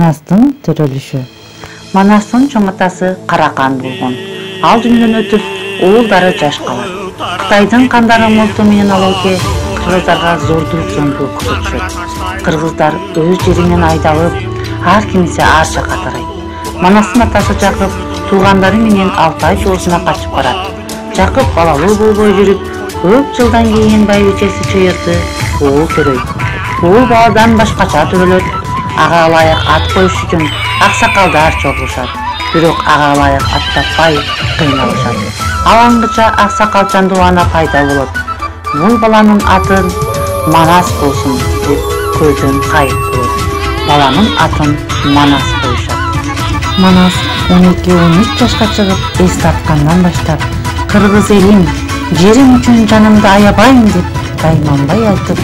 Манастын төрөлүшү. Манастын чоң атасы Каракан болгон. Ал дүнүйдөн өтүп, уулдары жаш калат. Кытайдын кандары мылтуу менен алууке кыргыздарга зордулук зомбулук көрсөтүшөт. Кыргыздар өз жеринен айдалып, ар кимиси ар жакка тарайт. Манастын атасы Жакып туугандары менен Алтай тоосуна качып барат. Жакып балалуу болбой жүрүп, көп жылдан кийин байбичеси Чыйырды уул төрөйт. Уул баладан башкача төрөлөт. Ага ылайык ат коюш үчүн аксакалдар чогулушат. Бирок ага ылайык ат таппай кыйналышат. Алаңгыча аксакал чандуу пайда болот. Бул баланын атын Манас болсун деп көздөн кайып көрөт. Баланын атын Манас коюшат. Манас 12-13 жашка чыгып эс тарткандан баштап кыргыз элим, жерим үчүн жанымды аябайм деп дайманбай айтып